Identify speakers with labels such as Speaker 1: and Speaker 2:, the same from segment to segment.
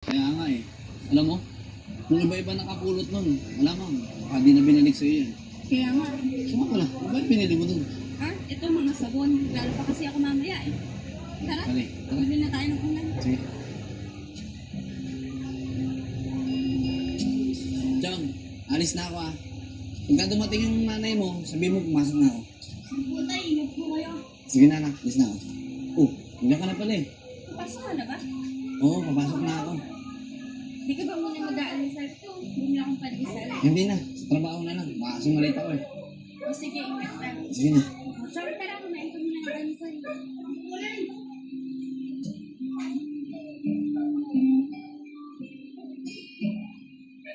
Speaker 1: Kaya nga eh. Alam mo, kung iba-iba nakapulot nun, malamang, baka di na binalik sa'yo yan.
Speaker 2: Kaya nga.
Speaker 1: So nga pala, ano ba yung pinili mo dun?
Speaker 2: Ha? Ito mga sabon. Lalo pa kasi ako mamaya eh. Tara,
Speaker 1: Tara, tara.
Speaker 2: bili na tayo ng ulan.
Speaker 1: Sige. Chong, alis na ako ah. Pagka dumating yung nanay mo, sabihin mo pumasok na ako.
Speaker 2: Putay, ingat po kayo.
Speaker 1: Sige na anak, alis na ako. Oh, hanggang ka na pala eh.
Speaker 2: Pasok ka na ba?
Speaker 1: Oo, papasok na ako.
Speaker 2: Di ka ba muna mag-aalasal ito? Bumili akong pandesal.
Speaker 1: Hindi na, sa trabaho na lang. Makasumalit ako eh.
Speaker 2: O sige, ingat lang.
Speaker 1: Sige na.
Speaker 2: O, sorry, tara, kumain kami ng pandesal.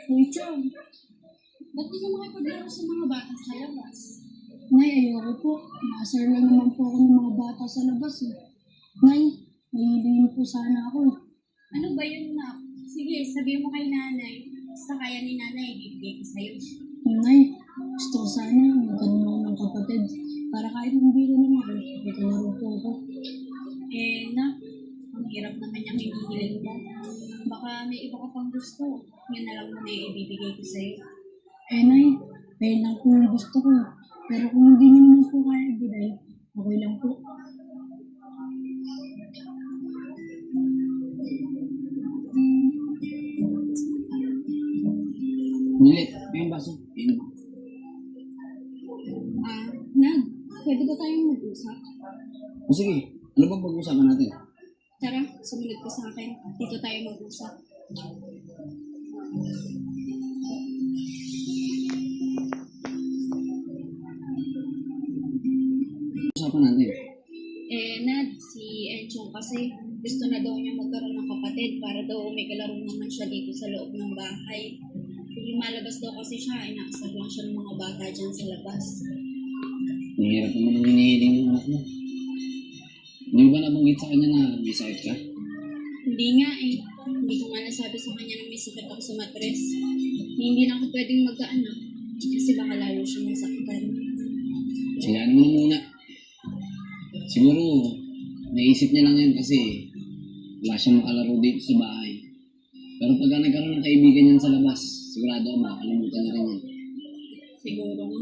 Speaker 2: Uy, Chong. Ba't di ka makipaglaro sa mga bata sa labas?
Speaker 3: Nay, ayoko po. Maasar lang naman po ako ng mga bata sa labas eh. Nay, nahihiliin po sana ako eh.
Speaker 2: Ano ba yun, Nak? Sige, sabihin mo kay nanay. Basta kaya ni nanay, ibibigay ko sa'yo.
Speaker 3: Nay, gusto ko sana magkaroon ako ng kapatid. Para kahit hindi ko naman, may kalaro po ako.
Speaker 2: Eh, Nak, ang hirap naman yung hinihiling mo. Baka may iba ka pang gusto. Yan na lang muna yung ibibigay ko sa'yo.
Speaker 3: Eh, Nay, ayun lang po yung gusto ko. Pero kung hindi niyo naman po kaya ibigay, okay lang po.
Speaker 1: Nilit, may yung baso. Ayun.
Speaker 2: Nag, pwede ba tayong mag-usap?
Speaker 1: O sige, ano bang pag-uusapan natin?
Speaker 2: Tara, sumunod ka sa akin. Dito tayo mag-usap.
Speaker 1: Usapan natin.
Speaker 2: Nad, si Enchong kasi gusto na daw niya magkaroon ng kapatid para daw may kalaro naman siya dito sa loob ng bahay. Kung lumalabas daw kasi siya, inaasar lang siya ng mga bata dyan sa labas.
Speaker 1: Ang hirap naman ang hinihiling ng anak mo. Hindi ba nabanggit sa kanya na may sakit ka?
Speaker 2: Hindi nga eh. Hindi ko nga nasabi sa kanya na may sakit ako sa matres. Hindi na ako pwedeng magkaanak kasi baka lalo siyang masaktan.
Speaker 1: Hayaan mo na muna. Siguro, naisip niya lang yan kasi wala siyang makalaro dito sa bahay. Pero pagka nagkaroon ng kaibigan yan sa labas, sigurado ako makakalimutan niya rin yan.
Speaker 2: Siguro nga.